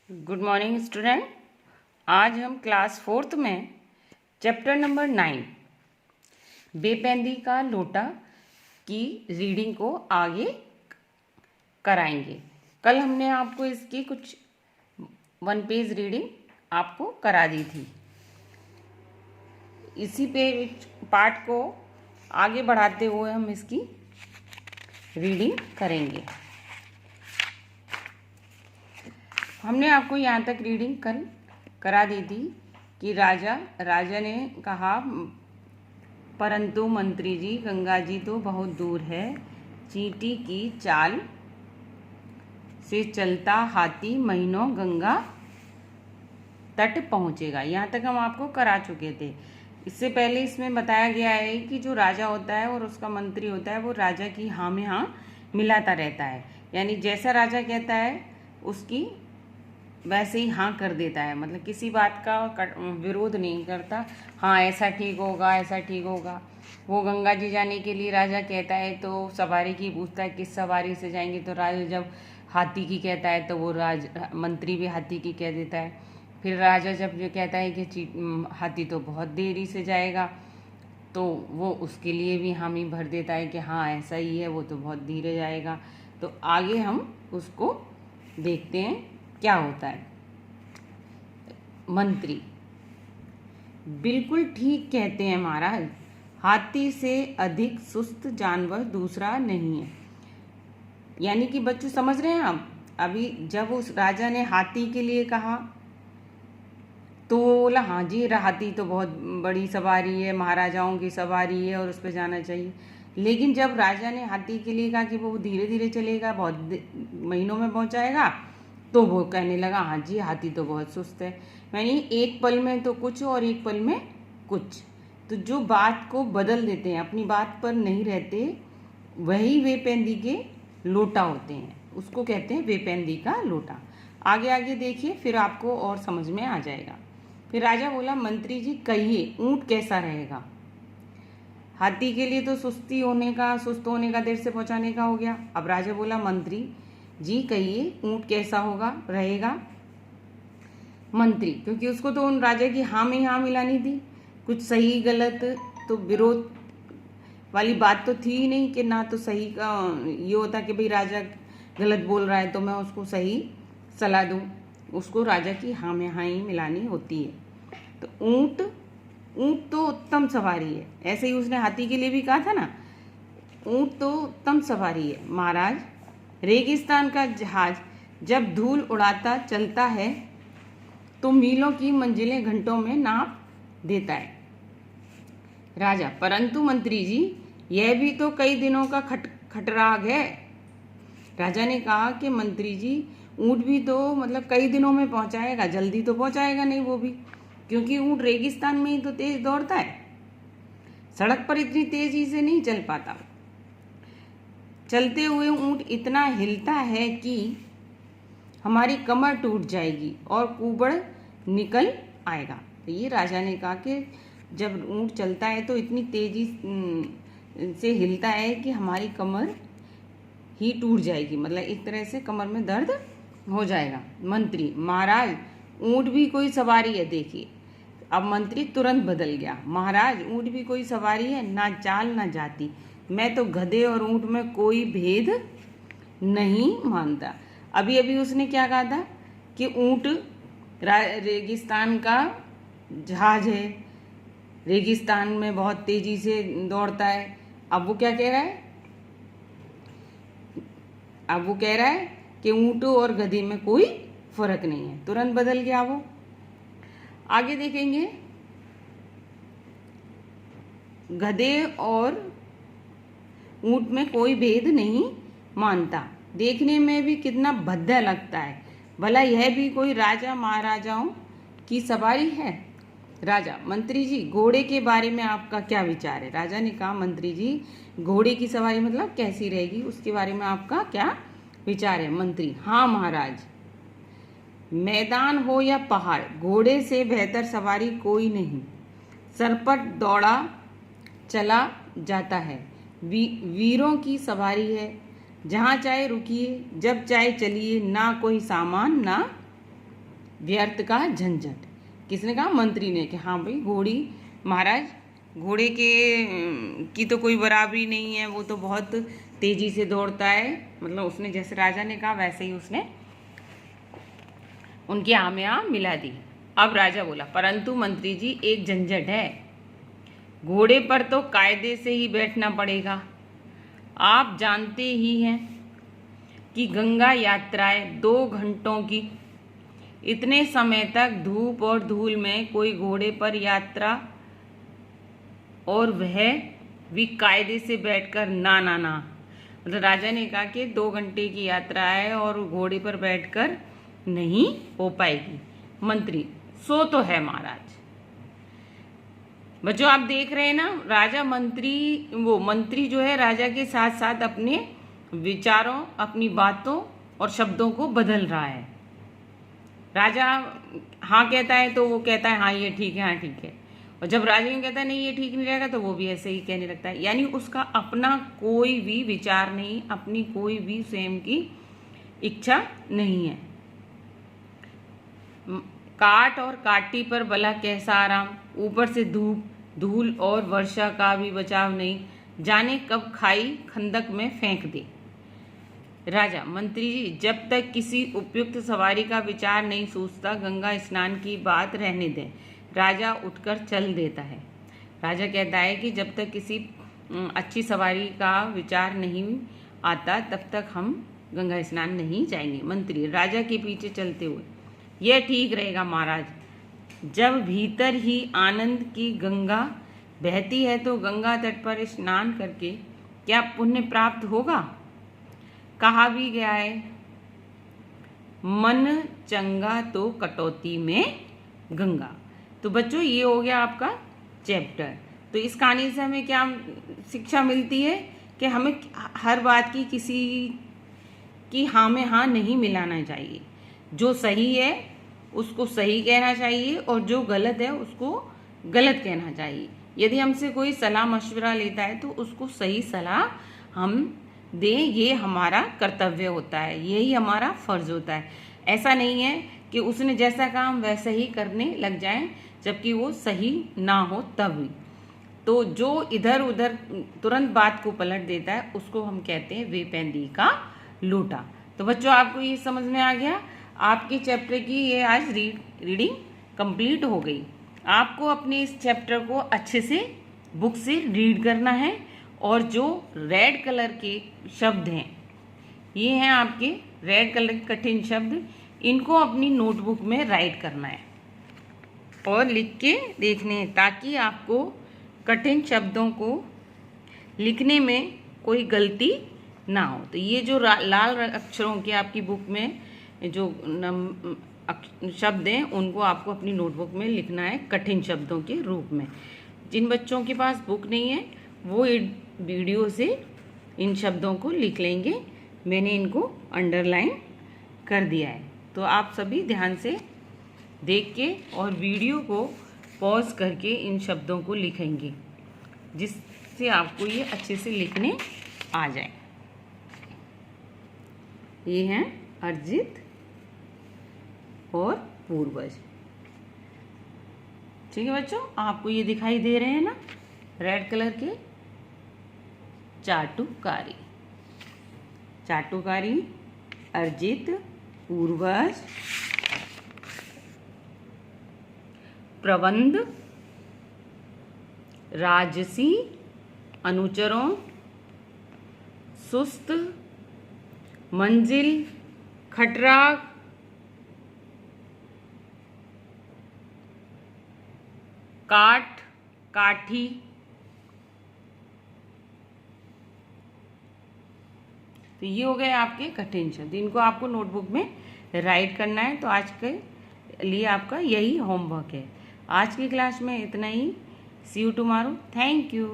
Good morning student. आज हम class 4th में चैप्टर नंबर 9 बेपेंदी का लोटा की रीडिंग को आगे कराएंगे। कल हमने आपको इसकी कुछ 1 पेज रीडिंग आपको करा दी थी। इसी पेज पार्ट को आगे बढ़ाते हुए हम इसकी रीडिंग करेंगे। हमने आपको यहाँ तक रीडिंग कल करा दी थी कि राजा ने कहा, परंतु मंत्री जी गंगा जी तो बहुत दूर है, चींटी की चाल से चलता हाथी महीनों गंगा तट पहुँचेगा। यहाँ तक हम आपको करा चुके थे। इससे पहले इसमें बताया गया है कि जो राजा होता है और उसका मंत्री होता है वो राजा की हाँ में हाँ मिलाता रहता है, यानी जैसा राजा कहता है उसकी वैसे ही हाँ कर देता है, मतलब किसी बात का विरोध नहीं करता। हाँ ऐसा ठीक होगा, ऐसा ठीक होगा। वो गंगा जी जाने के लिए राजा कहता है तो सवारी की पूछता है किस सवारी से जाएंगे, तो राजा जब हाथी की कहता है तो वो मंत्री भी हाथी की कह देता है। फिर राजा जब ये कहता है कि हाथी तो बहुत देरी से जाएगा, तो वो उसके लिए भी हामी भर देता है कि हाँ ऐसा ही है, वो तो बहुत धीरे जाएगा। तो आगे हम उसको देखते हैं क्या होता है। मंत्री, बिल्कुल ठीक कहते हैं महाराज, हाथी से अधिक सुस्त जानवर दूसरा नहीं है। यानी कि बच्चों समझ रहे हैं आप, अभी जब उस राजा ने हाथी के लिए कहा तो बोला हाँ जी हाथी तो बहुत बड़ी सवारी है, महाराजाओं की सवारी है और उस पर जाना चाहिए। लेकिन जब राजा ने हाथी के लिए कहा कि वो धीरे धीरे चलेगा, बहुत महीनों में पहुंचाएगा, तो वो कहने लगा हाँ जी हाथी तो बहुत सुस्त है। यानी एक पल में तो कुछ और एक पल में कुछ। तो जो बात को बदल देते हैं, अपनी बात पर नहीं रहते, वही बेपेंदी के लोटा होते हैं। उसको कहते हैं बेपेंदी का लोटा। आगे आगे देखिए, फिर आपको और समझ में आ जाएगा। फिर राजा बोला, मंत्री जी कहिए ऊँट कैसा रहेगा। हाथी के लिए तो सुस्त होने का, देर से पहुंचाने का हो गया। अब राजा बोला, मंत्री जी कहिए ऊँट कैसा होगा रहेगा। मंत्री, क्योंकि उसको तो उन राजा की हाँ में हाँ मिलानी थी, कुछ सही गलत तो विरोध वाली बात तो थी ही नहीं कि ना तो सही का ये होता कि भाई राजा गलत बोल रहा है तो मैं उसको सही सलाह दूं। उसको राजा की हाँ में हाँ ही मिलानी होती है। तो ऊँट तो उत्तम सवारी है, ऐसे ही उसने हाथी के लिए भी कहा था ना, ऊँट तो उत्तम सवारी है महाराज। रेगिस्तान का जहाज जब धूल उड़ाता चलता है तो मीलों की मंजिलें घंटों में नाप देता है। राजा, परंतु मंत्री जी यह भी तो कई दिनों का खटराग है। राजा ने कहा कि मंत्री जी ऊँट भी तो मतलब कई दिनों में पहुंचाएगा, जल्दी तो पहुंचाएगा नहीं वो भी, क्योंकि ऊँट रेगिस्तान में ही तो तेज दौड़ता है, सड़क पर इतनी तेजी से नहीं चल पाता। चलते हुए ऊँट इतना हिलता है कि हमारी कमर टूट जाएगी और कुबड़ निकल आएगा। तो ये राजा ने कहा कि जब ऊँट चलता है तो इतनी तेजी से हिलता है कि हमारी कमर ही टूट जाएगी, मतलब एक तरह से कमर में दर्द हो जाएगा। मंत्री, महाराज ऊँट भी कोई सवारी है देखिए। अब मंत्री तुरंत बदल गया, महाराज ऊँट भी कोई सवारी है, ना चाल ना जाती। मैं तो गधे और ऊँट में कोई भेद नहीं मानता। अभी अभी उसने क्या कहा था कि ऊँट रेगिस्तान का जहाज है, रेगिस्तान में बहुत तेजी से दौड़ता है। अब वो क्या कह रहा है, अब वो कह रहा है कि ऊँट और गधे में कोई फर्क नहीं है। तुरंत बदल गया वो। आगे देखेंगे, गधे और ऊँट में कोई भेद नहीं मानता, देखने में भी कितना भद्दा लगता है। भला यह भी कोई राजा महाराजाओं की सवारी है। राजा, मंत्री जी घोड़े के बारे में आपका क्या विचार है। राजा ने कहा, मंत्री जी घोड़े की सवारी मतलब कैसी रहेगी, उसके बारे में आपका क्या विचार है। मंत्री, हाँ महाराज, मैदान हो या पहाड़, घोड़े से बेहतर सवारी कोई नहीं। सरपट दौड़ा चला जाता है, वीरों की सवारी है, जहाँ चाहे रुकिए जब चाहे चलिए, ना कोई सामान ना व्यर्थ का झंझट। किसने कहा? मंत्री ने। कि हाँ भाई घोड़ी, महाराज घोड़े की तो कोई बराबरी नहीं है, वो तो बहुत तेजी से दौड़ता है। मतलब उसने जैसे राजा ने कहा वैसे ही उसने उनकी आह में आह मिला दी। अब राजा बोला, परंतु मंत्री जी एक झंझट है, घोड़े पर तो कायदे से ही बैठना पड़ेगा। आप जानते ही हैं कि गंगा यात्राएं 2 घंटों की, इतने समय तक धूप और धूल में कोई घोड़े पर यात्रा, और वह भी कायदे से बैठकर ना। मतलब राजा ने कहा कि 2 घंटे की यात्रा है और घोड़े पर बैठकर नहीं हो पाएगी। मंत्री, सो तो है महाराज। बच्चों आप देख रहे हैं ना, राजा मंत्री जो है राजा के साथ साथ अपने विचारों, अपनी बातों और शब्दों को बदल रहा है। राजा हाँ कहता है तो वो कहता है हाँ ये ठीक है, हाँ ठीक है। और जब राजा यूँ कहता है नहीं ये ठीक नहीं रहेगा, तो वो भी ऐसे ही कहने लगता है। यानी उसका अपना कोई भी विचार नहीं, अपनी कोई भी स्वयं की इच्छा नहीं है। काट और काटी पर भला कैसा आराम, ऊपर से धूप, धूल और वर्षा का भी बचाव नहीं, जाने कब खाई खंदक में फेंक दे। राजा, मंत्री जी जब तक किसी उपयुक्त सवारी का विचार नहीं सूझता, गंगा स्नान की बात रहने दें। राजा उठकर चल देता है। राजा कहता है कि जब तक किसी अच्छी सवारी का विचार नहीं आता, तब तक हम गंगा स्नान नहीं जाएंगे। मंत्री राजा के पीछे चलते हुए, यह ठीक रहेगा महाराज, जब भीतर ही आनंद की गंगा बहती है तो गंगा तट पर स्नान करके क्या पुण्य प्राप्त होगा? कहा भी गया है, मन चंगा तो कटौती में गंगा। तो बच्चों ये हो गया आपका चैप्टर। तो इस कहानी से हमें क्या शिक्षा मिलती है कि हमें हर बात की किसी की हाँ में हाँ नहीं मिलाना चाहिए। जो सही है उसको सही कहना चाहिए और जो गलत है उसको गलत कहना चाहिए। यदि हमसे कोई सलाह मशवरा लेता है तो उसको सही सलाह हम दें, ये हमारा कर्तव्य होता है, यही हमारा फर्ज होता है। ऐसा नहीं है कि उसने जैसा कहा हम वैसा ही करने लग जाएं, जबकि वो सही ना हो तब भी। तो जो इधर उधर तुरंत बात को पलट देता है उसको हम कहते हैं वेपेंदी का लोटा। तो बच्चों आपको ये समझ में आ गया, आपके चैप्टर की ये आज रीडिंग कंप्लीट हो गई। आपको अपने इस चैप्टर को अच्छे से बुक से रीड करना है और जो रेड कलर के शब्द हैं, ये हैं आपके रेड कलर के कठिन शब्द, इनको अपनी नोटबुक में राइट करना है और लिख के देखने हैं, ताकि आपको कठिन शब्दों को लिखने में कोई गलती ना हो। तो ये जो लाल अक्षरों की आपकी बुक में जो शब्द हैं उनको आपको अपनी नोटबुक में लिखना है कठिन शब्दों के रूप में। जिन बच्चों के पास बुक नहीं है वो वीडियो से इन शब्दों को लिख लेंगे। मैंने इनको अंडरलाइन कर दिया है, तो आप सभी ध्यान से देख के और वीडियो को पॉज करके इन शब्दों को लिखेंगे, जिससे आपको ये अच्छे से लिखने आ जाए। ये हैं अर्जित और पूर्वज। ठीक है बच्चों, आपको ये दिखाई दे रहे हैं ना रेड कलर के? चाटुकारी, चाटुकारी, अर्जित, पूर्वज, प्रबंध, राजसी, अनुचरों, सुस्त, मंजिल, खटराग, काठ, काठी, तो ये हो गए आपके कठिन शब्द। इनको आपको नोटबुक में राइट करना है। तो आज के लिए आपका यही होमवर्क है। आज की क्लास में इतना ही। सी यू टुमारो। Thank you.